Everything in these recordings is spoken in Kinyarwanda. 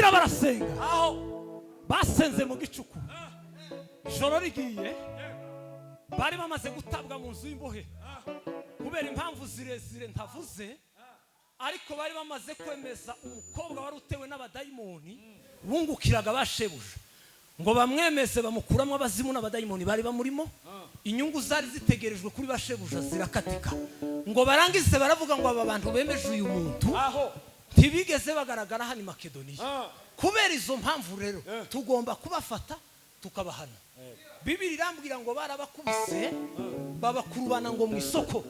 sira barasenga basenze mu gicuku ijoro rigiye bari bamaze gutabwa mu nzu y'imbohe kubera impamvu zirezire ntavuze ariko bari bamaze kwemeza umukobwa wari utewe n'abadayimoni bungukiraga bashebuja ngo bamwemeze bamukuramo abazimu n'abadayimoni bari bamurimo inyungu zari zitegerejwe kuri bashebuja zirakatika ngo barangize baravuga ngo aba bantu bemeje uyu muntu ntibigeze bagaragara hano i Makedoniya kubera izo mpamvu rero tugomba kubafata tukabahana Bibiri irambwira ngo barabakubise babakurubana ngo mu isoko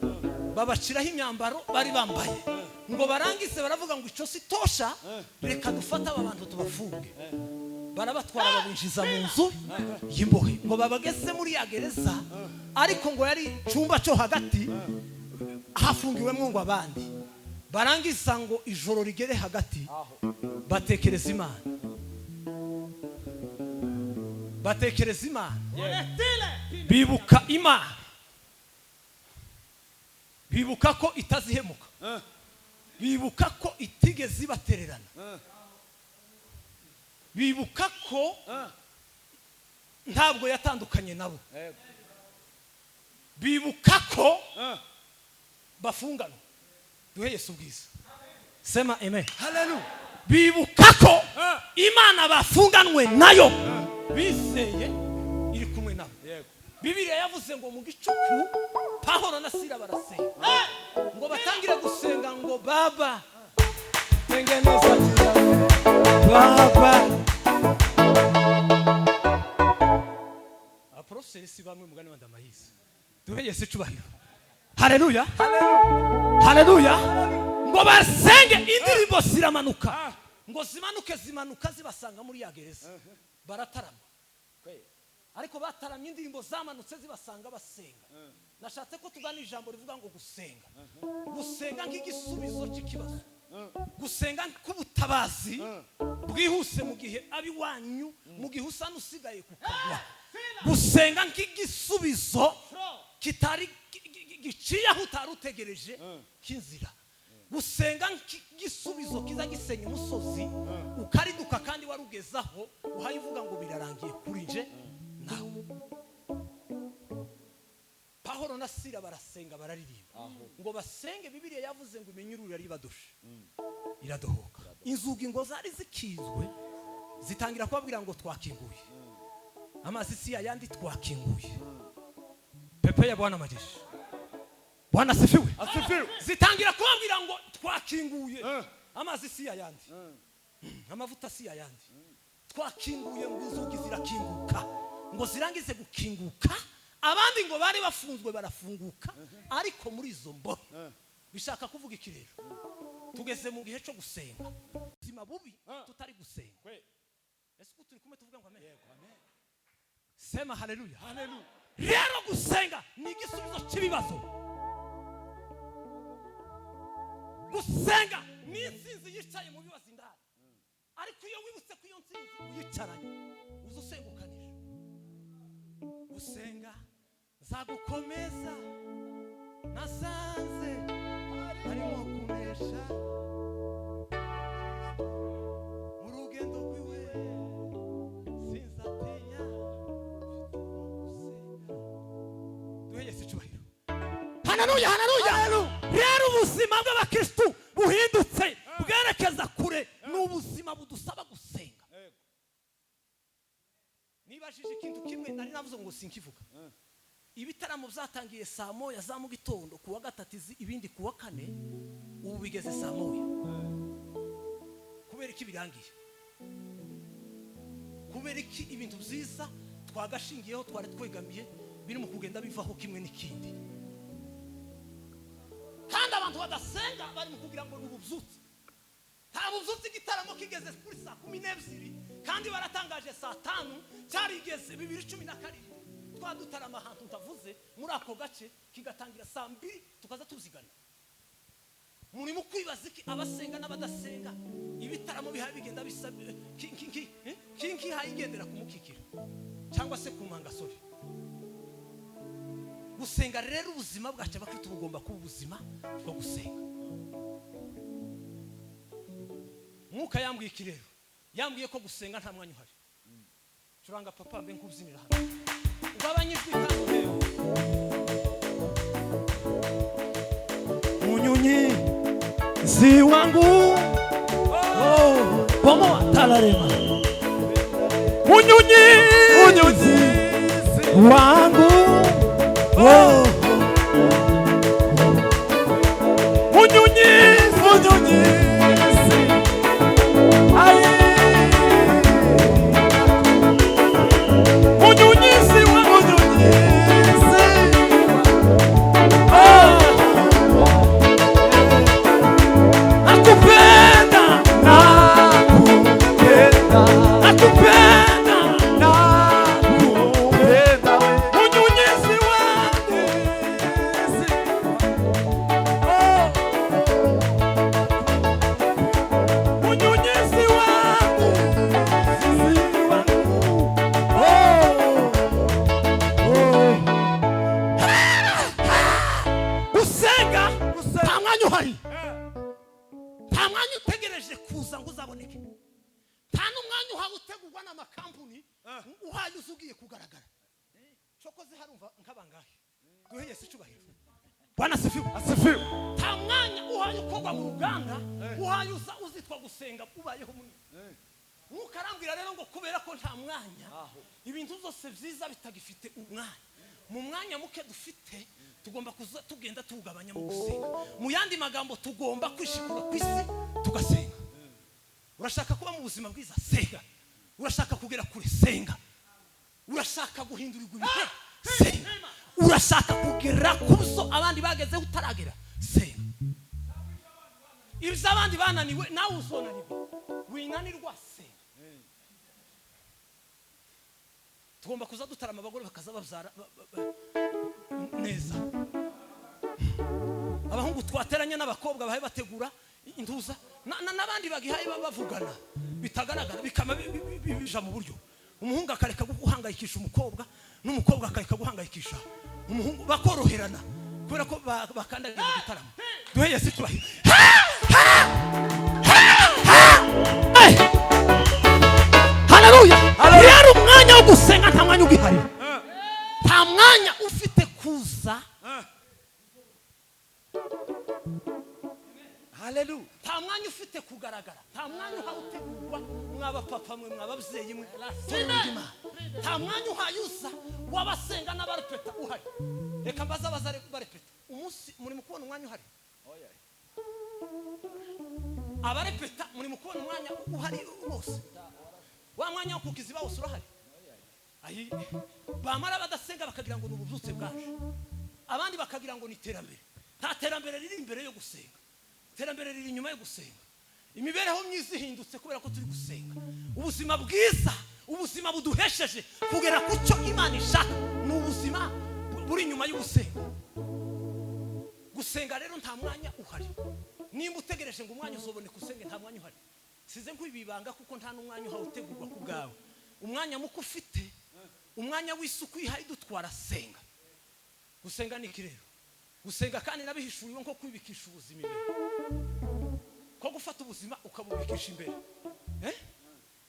babaciraho imyambaro bari bambaye ngo barangize baravuga ngo ico sitosha reka dufata aba bantu tubafunge barabatwara babinjiza mu nzu y'imbohe ngo babageze muri ya gereza ariko ngo yari cyumba cyo hagati hafungiwemo ngo abandi barangiza ngo ijoro rigere hagati batekereza Imana bibuka Imana bibuka ko itazihemuka bibuka ko itigeze ibatererana bibuka ko ntabwo yatandukanye nabo bibuka ko bafungana duhe Yesu ubwiza sema amen haleluya bibuka ko Imana bafunganwe nayo bizeye iri kumwe nabo Bibiliya yavuze ngo mu gicuku Pawulo na Sila barasenga ngo batangire gusenga ngo baba tengeneza baba aprofeseri si bamwe mugani wa ndamahizi duhe Yesu cyubahiro haleluya haleluya ngo basenge indirimbo ziramanuka ngo zimanuka zibasanga muri ya gereza baratarama ariko bataramye indirimbo zamanutse zibasanga basenga nashatse ko tugana ijambo rivuga ngo gusenga nk'igisubizo cy'ikibazo gusenga k'ubutabazi bwihuse mu gihe abi wanyu mu gihe usana usigaye kukagwa gusenga nk'igisubizo kitari giciye aho utarutegereje k'inzira gusenga nk'igisubizo kiza gisenya umusozi ukariduka kandi warugezaho uhayivuga ngo birarangiye kuri nje nawe Pawulo na Sila barasenga bararirimba ngo basenge Bibiliya yavuze ngo imenyurura ribadushe iradohoka inzugi ngo zari zikizwe zitangira kubabwira ngo twakinguye amazi si yandi twakinguye pepe ya Bwana majeshi Bwana asifiwe zitangira kubabwira ngo twakinguye amazi si yandi amavuta si yandi twakinguye ngo inzugi zirakinguka ngo zirangize gukinguka abandi ngo bari bafunzwe barafunguka ariko muri izo mbo bishaka kuvuga iki rero tugeze mu gihe cyo gusenga zima bubi tutari gusenga ese turi kumwe tuvuga ngo amen sema haleluya rero gusenga ni igisubizo cy'ibibazo gusenga ni insinzi yicaye mu bibazo indani ariko iyo wibutse ko iyo nsinzi uyicaranye uzusengukanije gusenga zagukomeza nasanze harimo kunesha mu rugendo rwiwe sinzatinya gusenga duhe Yesu icyubahiro haleluya rero ubuzima bw'abakristu buhindutse bwerekeza kure n'ubuzima budusaba gusenga nibajije ikintu kimwe nari navuze ngo sinkivuga ibitaramo byatangiye saa moya za mu gitondo kuwa gatatu ibindi kuwa kane ubu bigeze saa moya kubera iki birangiye kubera iki ibintu byiza twagashingiyeho twari twegamiye biri mu kugenda bivaho kimwe n'ikindi kandi abantu badasenga bari mu kugira ngo n'ububyutse nta bubyutse igitaramo kigeze kuri saa 12 kandi baratangaje saa 5 cyarigeze 2017 twadutarama ahantu utavuze muri ako gace kigatangira saa 2 tukaza tuzigana muri mu kwibaza iki abasenga n'abadasenga ibitaramo bihaye bigenda bisabye kinki hayigendera kumukikira cyangwa se kumangasori gusenga rero ubuzima bwacu abakristo bugomba kuba ubuzima bwo gusenga Mwuka yambwiye iki rero yambwiye ko gusenga nta mwanya uhari. Curanga papa mbe nkubyinira hano ugabanyijwe kandi urebe unyunyizi wangu bomo talarema unyunyizi wangu unyunyizi Bwana sifiwe. Asifiwe. Tamwanya uhaye ukogwa mu ruganda uhaye uzitwa gusenga ubayeho munini. Mukarambwira rero ngo kubera ko nta mwanya ibintu zose vyiza bitagifite umwanya. Mu mwanya muke dufite tugomba kuza tugenda tugabanya mu gusenga. Mu yandi magambo tugomba kwishikura kwisi tugasenga. Urashaka kuba mu buzima bwiza senga. Urashaka kugera kure senga. Urashaka guhindurirwa ibihe senga. Urashaka kugera kuso abandi bageze utaragera senga. Ibyo abandi bananiwe nawe uzonanirwa winanirwa senga. Tugomba kuza dutarama abagore bakaza babyara neza. Abahungu twateranye n'abakobwa bahe bategura intuza n'abandi bagihaye bavugana bitagaragara bikama bija mu buryo. Umuhungu akareka guhangayikisha umukobwa n'umukobwa akareka guhangayikisha umuhungu bakoroherana kubera ko bakandagira mu gitaramo. Duhe Yesu tubahe. Haleluya. Yari umwanya wo gusenga nta mwanya ugihari. Nta mwanya ufite kuza. Haleluya. Nta mwanya ufite kugaragara. Nta mwanya uhawutegurwa mwaba papa mwe mwababyeyi mwe. Nta mwanya uhayuza wabasenga n'abarepeta uhari. Reka mbaza bazare barepeta. Umunsi muri mukubona umwanya uhari. Abarepeta muri mukubona umwanya uhari bose. Wa mwanya wo kukiziba wose urahari. Ayi bamara badasenga bakagira ngo nububyutse bwaje. Abandi bakagira ngo ni terambere. Nta terambere riri imbere yo gusenga. Terambere riri inyuma yo gusenga. Imibereho myiza ihindutse kubera ko turi gusenga. Ubuzima bwiza, ubuzima buduhesheje kugera kucyo Imana ishaka n'ubuzima buri inyuma yo gusenga. Gusenga rero nta mwanya uhari. Nimba utegereje ngo umwanya uzobone kusenge nta mwanya uhari. Size nkwibibanga kuko nta n'umwanya uhawutegurwa ku bwawe. Umwanya muko ufite, umwanya w'isuku ihaye dutwara senga. Gusenga ni kirero. Gusenga kandi nabihishuriwe nko kwibikisha ubuzima imbere. Ko gufata ubuzima ukabubikisha imbere.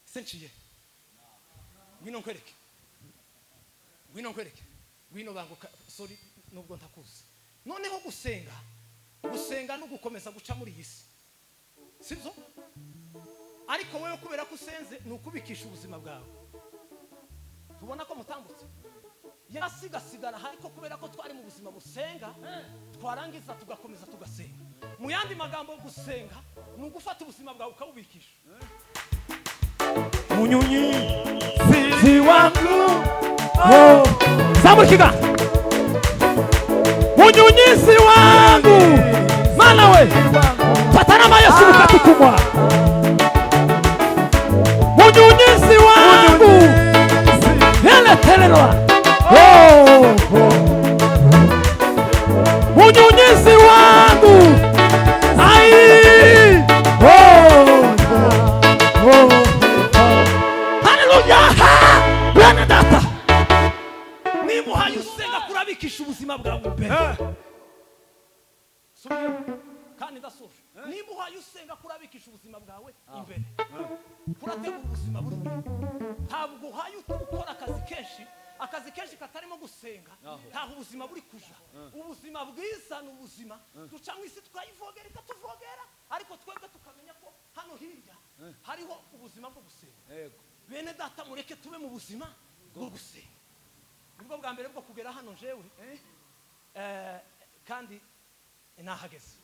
Senciye. Ngwino nkwereke. Ngwino nkwereke. Ngwino banguka sorry nubwo ntakuzi. Noneho gusenga no gukomeza guca muri yisi. Sibyo? Ariko wewe kubera ko usenze nukubikisha ubuzima bwawe. Tubona ko mutambutse. Yasigasigara hariko kubera ko twari mu buzima busenga twarangiza tugakomeza tugasenga. Mu yandi magambo gusenga nugufata ubuzima bwawe ukabubikisha. Unyunyizi wangu Samukiga unyunyizi wangu mana we patana mayesu ukatukumwa unyunyizi wangu ele telelwa unyunyizi wangu ai haleluya bwana data ni muhaye usenga kurabikisha ubuzima bwawe mbere kandi ndasoje nimba uhaye usenga kurabikisha ubuzima bwawe imbere kurategura ubuzima buri ntabwo uhaye ukora akazi kenshi katarimo gusenga ntaho ubuzima buri kuja ubuzima bwiza ni ubuzima duca mu isi twayivogera ikatuvogera ariko twebwe tukamenya ko hano hirya hariho ubuzima bwo gusenga bene data mureke tube mu buzima bwo gusenga nibwo bwa mbere bwo kugera hano jewe kandi nahageze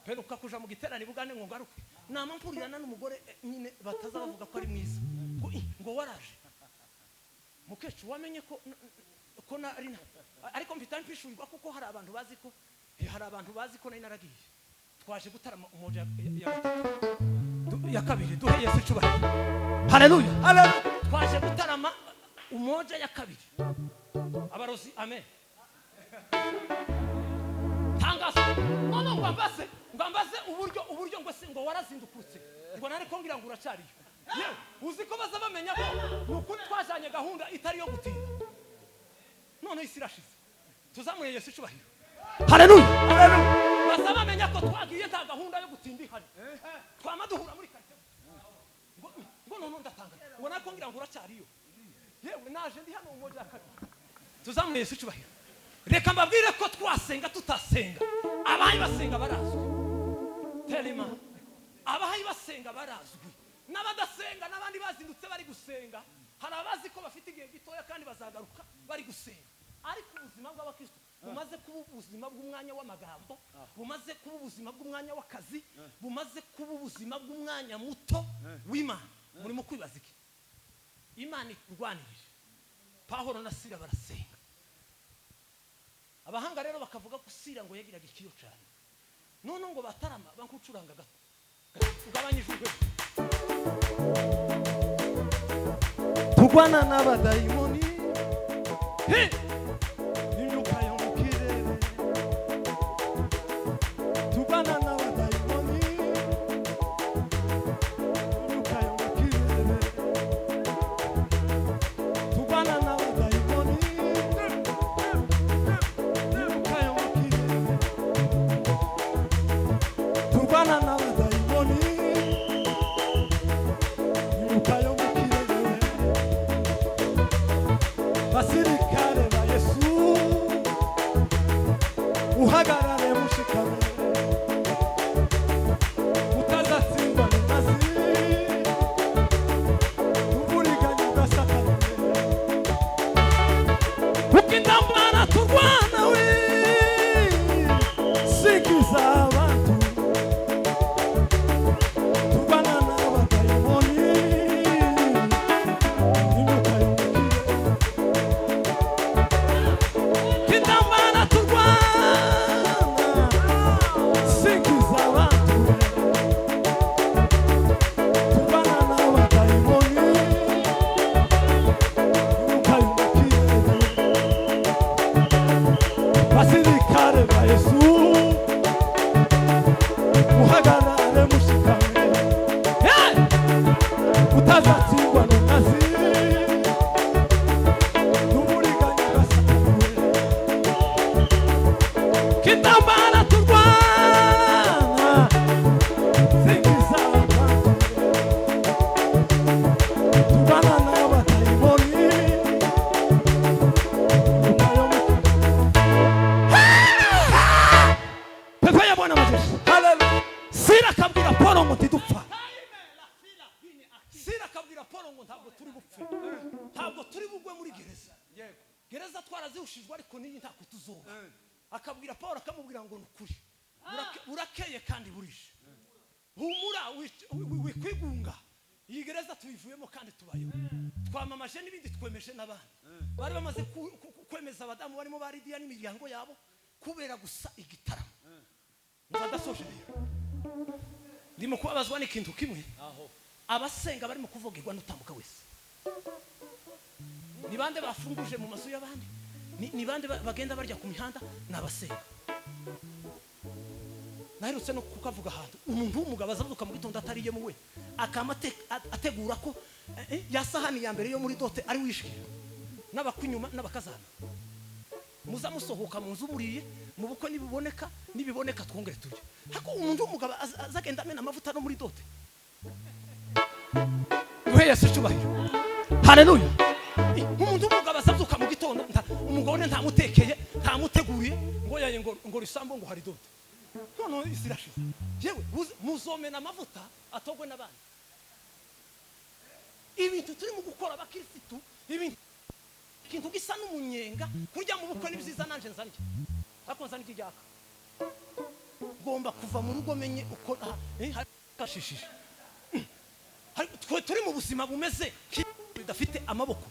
peruka kuja mu giterane bugane ngo ngaruke nama mpurirana n'umugore nyine batazavuga ko ari mwiza ngo waraje mukecu wamenye ko nari ariko mpita mpishurirwa kuko hari abantu bazi ko nari naragiye twaje gutarama umoja ya kabiri duhe Yesu cyubahiro haleluya twaje gutarama umoja ya kabiri abarozi amen tangaza none ngwambaze uburyo ngo warazindukutse ngo nari kongira ngo uracariyo yewe uzi ko baza bamenya ko nukuri twajanye gahunda itari yo gutinda none isi irashize tuzamuye Yesu cyubahiro haleluya baza bamenya ko twagiye nta gahunda yo gutinda ihari twamaduhura muri karitsiye ngo none ndatanga ngo nari kongira ngo uracariyo yewe naje ndi hano umoja ya kabiri tuzamuye Yesu cyubahiro reka mbabwire ko twasenga tutasenga abahayi basenga barazwi telima abahayi basenga barazwi n'abadasenga n'abandi bazindutse bari gusenga hari abazi ko bafite igihe gitoya kandi bazagaruka bari gusenga ariko ubuzima bw'abakristo bumaze kuba ubuzima bw'umwanya w'amagambo bumaze kuba ubuzima bw'umwanya w'akazi bumaze kuba ubuzima bw'umwanya muto w'Imana murimo kwibaza iki Imana irwanirije Pawulo na Sila barasenga abahanga rero bakavuga ko Sila ngo yagiraga ikiyo cyane none ngo batarama bankucuranga gato ugabanyijwe tugwana n'abadayimoni imyuka yo mu kirere tugwana n'abadayimoni imyuka yo mu kirere tugwana n'abadayimoni imyuka yo mu kirere tugwana n'abadayimoni imyuka yo mu kirere basirikare ba Yesu uhagarare mushikame utazatsindwa n'inazi uburiganya ugasakane ukindambana turwana we sikiza abantu turwana n'abadayimoni imyuka yo mu kindambana turwana sikiza abantu turwana n'abadayimoni imyuka yo mu kirere basirikare ba Yesu uhagarare mushikame utazatsindwa n'inazi n'uburiganya ugasakane kindambana turwana sikiza abantu turwana n'abadayimoni imyuka yo mu pepe ya Bwana majeshi haleluya Sila akabwira Paulo ngo ntidupfa Sila akabwira Paulo ngo ntabwo turi bupfe ntabwo turi bugwe muri gereza twarazihushijwe ariko niyi ntako tuzoba akabwira Paulo akamubwira ngo nukuri urakeye kandi burishe humura wikwigunga iyi gereza tuyivuyemo kandi tubayeho twamamaje n'ibindi twemeje n'abandi bari bamaze kwemeza abadamu barimo baridiya n'imiryango yabo kubera gusa igitaramo nzadasoje ndimo kubabazwa n'ikintu kimwe abasenga barimo kuvogerwa n'utambuka wese ni bande bafunguje mu mazu y'abandi ni bande bagenda barya ku mihanda n'abasenga naherutse no kukavuga ahantu umuntu w'umugabo azavuka mu gitondo atariye mu we akama ategura ko yasahani ya mbere yo muri dote ari wishikira n'abakunyuma n'abakazana muza musohoka mu nzu muriye mu bukwe nibiboneka twongere turye. Hako umuntu w'umugabo azagenda amena amavuta no muri dote. Duheye se cyubahiro. Haleluya. Umuntu w'umugabo azabyuka mu gitondo umugabo ntamutekeye ntamuteguriye ngo yaye ngo risambo ngo hari dote. None isirashize. Yewe muzomena amavuta atogwe n'abandi. Ibintu turi mu gukora abakirisitu ibintu kintu gisa n'umunyenga kurya mu bukwe n'ibyiza nanje nzanjye. Hako nzanjye kijyaka. Gomba kuva mu rugo menye uko kashishije. Twe turi mu buzima bumeze bidafite amaboko.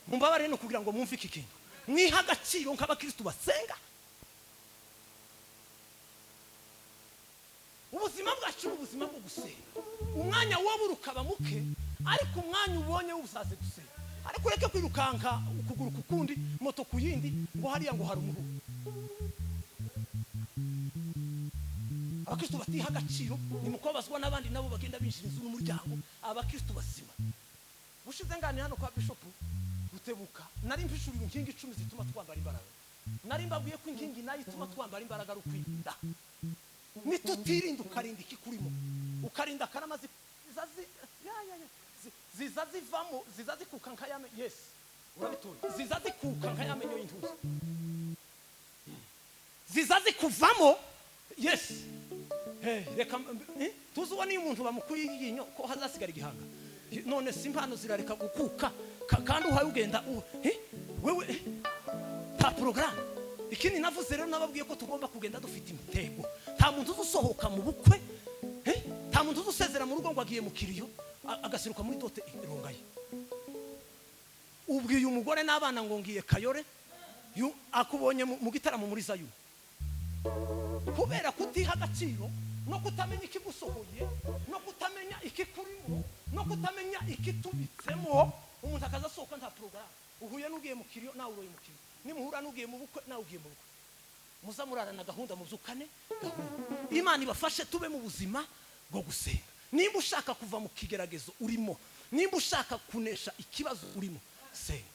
Mumbabare no kugira ngo mwumve iki kintu. Mwiha agaciro nk'abakristo basenga. Ubuzima bwacu ubuzima bwo gusenga. Umwanya woburuka bamuke ariko umwanya ubonye uzaze gusenga. Ariko ureke kwirukanka ukuguru kukundi moto kuyindi ngo hariya ngo hari umuruho. Abakristo batiha agaciro ni mukobazwa n'abandi nabo bagenda binshiriza n'umuryango. Abakristo basima bushize ngani hano kwa bishop Rutebuka nari mpishurira inkingi 10 zituma twambara imbaraga. Nari mbabwiye ko inkingi nayo ituma twambara imbaraga rukwirinda. Nitutirinda ukarinda ikikurimo ukarinda karamazi zizazivamo zizazikuka nkayame. Yes urabitoye zizazikuka nkayamenyo y'intuzi zizazikuvamo. Yes reka tuzuwa ni umuntu bamukuye yinyo ko hazasigara igihanga. None simpano zirareka gukuka kandi uhaye ugenda wewe ta program. Ikindi navuze rero nababwiye ko tugomba kugenda dufite imitego. Nta muntu usohoka mu bukwe nta muntu usezera mu rugo ngo agiye mu kiriyo agasiruka muri dote irongaye. Ubwiye umugore n'abana ngo ngiye Kayore akubonye mu gitaramo muri Zayu. Kubera kutiha agaciro no kutamenya ikigusohoye no kutamenya ikikurimo no kutamenya ikitubitsemo, umuntu akazasohoka nta program. Uhuye n'ugiye mu kiriyo nawe uroye mu kiriyo, nimuhura n'ugiye mu bukwe nawe ugiye mu bukwe. Muzamurarana gahunda muzukane gahunda. Imana ibafashe tube mu buzima bwo gusenga. Nimba ushaka kuva mu kigeragezo urimo, nimba ushaka kunesha ikibazo urimo, senga.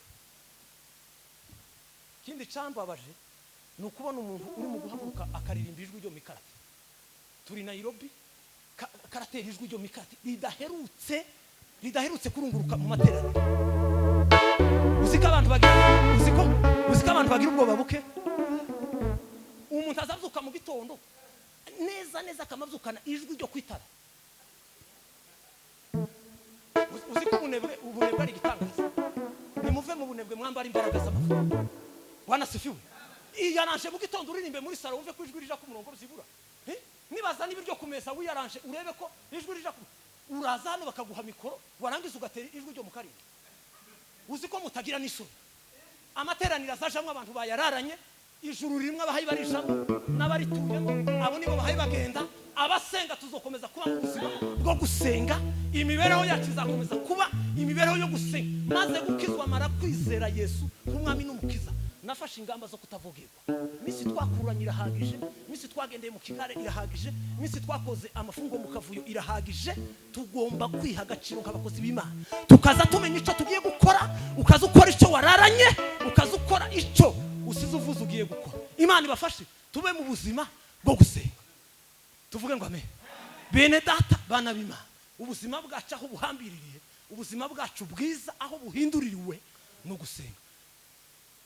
Kindi cambabaje ni ukubona umuntu uri mu guhaguruka akaririmba ijwi ryo mikarati. Turi Nairobi karatera ijwi ryo mikarati ridaherutse kurunguruka mu materaniro. Uziko abantu bagira ubwoba buke. Umuntu azavuka mu gitondo neza akamavyukana ijwi ryo kwitara. Uziko ubunebwe ari gitangaza. Nimuve mu bunebwe mwambara imbaraga z'amavuta. Bwana sifiwe. Iyaranje mu gitondo uririmbe muri salo wumve ko ijwi rija ku murongo ruzibura. Nibaza n'ibiryo kumeza wiyaranje urebe ko ijwi rija uraza hano bakaguha mikoro warangiza ugatera ijwi ryo mu karindwi. Uziko mutagira n'isoni. Amateraniro azajamwe abantu bayararanye, ijuru rimwe abahayi barishamo n'abarituyemo, abo nibo bahayi bagenda. Abasenga tuzokomeza kuba mu buzima bwo gusenga. Imibereho yacu izakomeza kuba imibereho yo gusenga, maze gukizwa mara kwizera Yesu nk'umwami n'umukiza. Nafashe ingamba zo kutavogerwa. Misi twakuranye irahagije, misi twagendeye mu kigare irahagije, misi twakoze amafungo mu kavuyo irahagije. Tugomba kwiha agaciro nk'abakozi b'Imana, tukaza tumenya icyo tugiye gukora, ukaza ukora icyo wararanye, ukaza ukora icyo usize uvuze ugiye gukora. Imana ibafashe tube mu buzima bwo gusenga. Tuvuge ngo amen. Bene data bana b'Imana, ubuzima bwacu aho buhambiririye, ubuzima bwacu bwiza aho buhinduririwe no gusenga.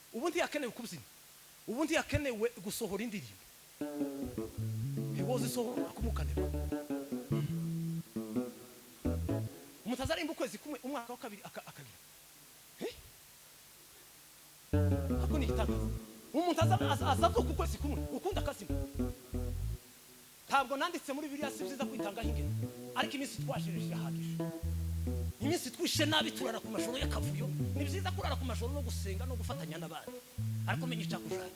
Ubundi yakenewe kubyina, ubundi yakenewe gusohora indirimbo. Ibibozi sohora kumukanira. Mutazarimba ukwezi kumwe umwaka wa kabiri akagira. Ako ni gitangaza. Umuntu azavuka ukwezi kumwe ukunda akazima. Ntabwo nanditse muri Bibiliya si byiza kwitanga hingene, ariko iminsi twashirisha irahagije. Iminsi twishe nabi turara ku majoro y'akavuyo, ni byiza kurara ku majoro no gusenga no gufatanya n'abandi, ariko menya icakujana.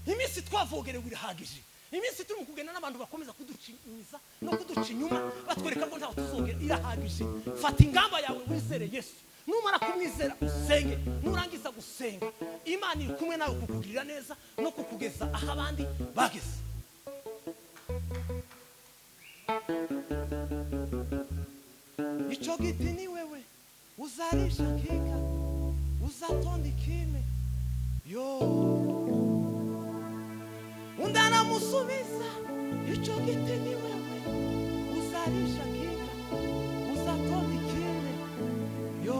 Iminsi twavogerewe irahagije. Iminsi turi mu kugenda n'abantu bakomeza kuducinyiza no kuduca inyuma batwereka ko ntaho tuzogera irahagije. Fata ingamba yawe wizere Yesu. Numara kumwizera usenge, nurangiza gusenga, Imana iri kumwe nawe kukugirira neza no kukugeza aho abandi bageze. Icho giti ni wewe uzarisha kinga uzatonda ikime yo undi aramusubiza icyo giti ni wewe uzarisha kinga uzatonda ikindi yo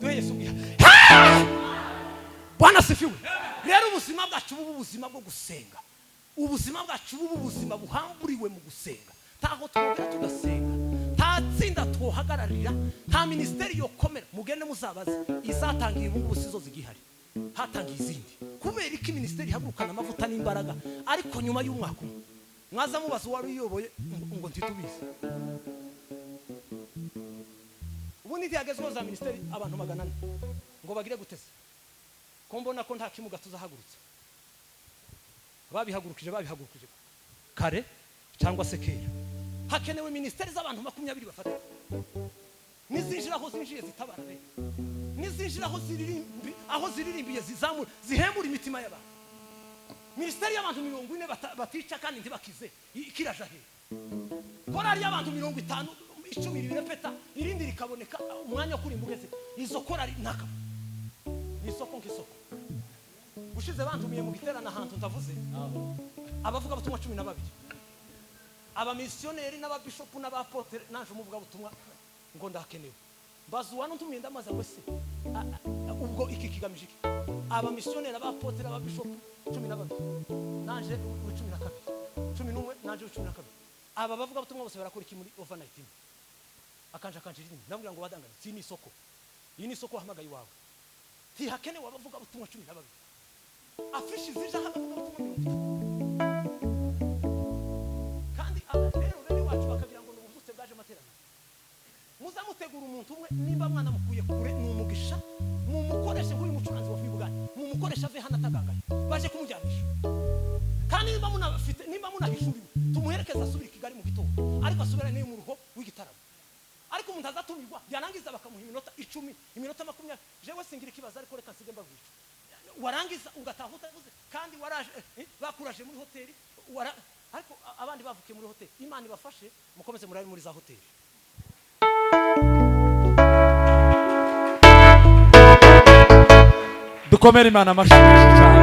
duhe Yesu bwiha. Bwana sifiwe. Rero ubuzima bwacu bubu ubuzima bwo gusenga, ubuzima bwacu bubu ubuzima buhamburiwe mu gusenga. Taho twongera tugasenga, nta tsinda twohagararira, nta ministeri yokomera. Mugende muzabaze izatangiye ubu busizo zigihari, hatangiye izindi. Kubera iki ministeri ihagurukana amavuta n'imbaraga, ariko nyuma y'umwaka mwaza mubaza wari uyoboye ngo ntitubize. Ubundi ntiyagezweho za ministeri abantu 400 ngo bagire guteza ko mbona ko nta kimuga tuzahagurutsa. Babihagurukije kare cyangwa se kera. Hakenewe ministeri z'abantu 20 bafata nizinjiraho zinjiye zitabara be, nizinjiraho ziririmbi aho ziririmbiye zizamura zihembura imitima y'abantu. Ministeri y'abantu 40 batica kandi ntibakize ikiraja he. Korari y'abantu 50 icumi birepeta irindi rikaboneka umwanya kuri mbugeze. Izo korari naka isoko nk'isoko. Ushize bantumiye mu giterana ahantu ndavuze abavuga butumwa 12, aba missionnaire n'ababishop n'abapotere nanje umuvuga butumwa ngo ndakenewe. Bazuwa ntumiye ndamaza wese ubwo iki kigamije iki. Aba missionnaire abapotere ababishop 12 nanje 12 11 nanje 12. Aba bavuga butumwa bose barakora iki muri overnight. Akanje rinini nabwira ngo badangana si ni isoko. Iyi ni isoko hamagaye wawe. Tihakenewe abavuga butumwa 12. Afishi zije hakavuga butumwa 12. Kandi rero bene wacu bakagira ngo n'ubuzutse bwaje amaterana. Muza mutegura umuntu umwe nimba mwana mukuye kure n'umugisha mu mukoreshe buri mucuranzi wa kwibugana mu mukoresha ave hana tagangaye baje kumujyanisha. Kandi nimba munahishuriwe tumuherekeza asubira Kigali mu gitondo ariko asubira ne mu ruho w'igitaramo. Ariko umuntu azatumirwa yarangiza bakamuha iminota 10 iminota 20. Jewe singira kibaza ariko reka nsige mbabwica. Warangiza ugataha utavuze kandi waraje bakuraje muri hoteli ariko abandi bavukiye muri hoteli. Imana ibafashe mukomeze murari muri za hoteli. Dukomere Imana amashimisho cyane.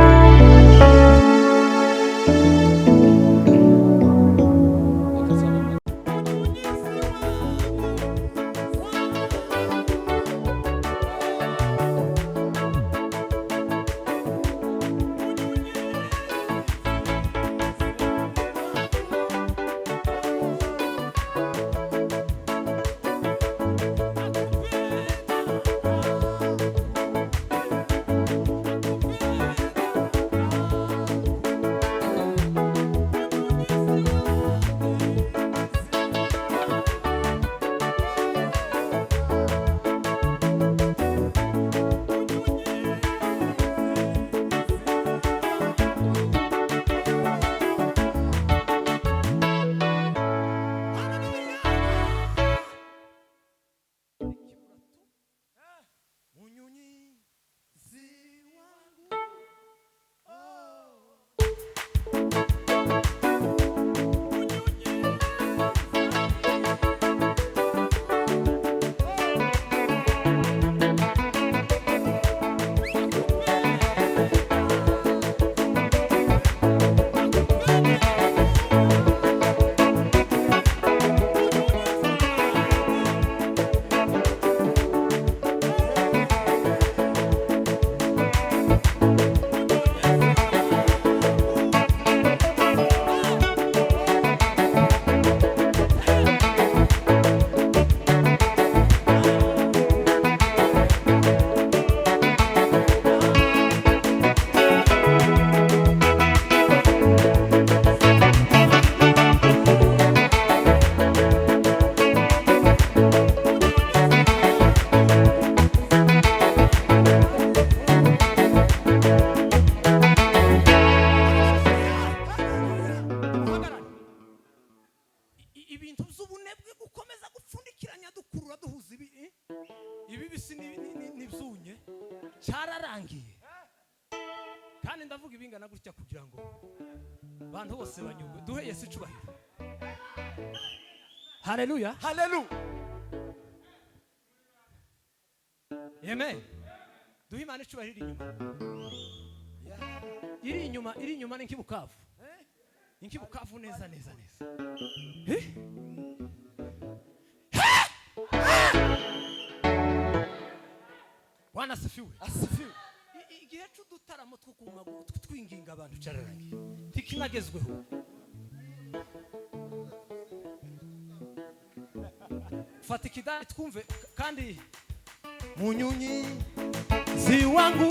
cyararangiye kandi ndavuga ibingana gutya kugira ngo abantu bose banyumve duhe Yesu icubahiro. Haleluya, Haleluya. amen. Duhe Imana icubahiro inyuma. iri inyuma ni nk'ibukavu. Inkibukavu neza. Bwana asifiwe. Igihe cy'udutaramo twinginga abantu cyararangiye. Tikinagezweho. Fata ikidari twumve kandi munyunyi zi wangu.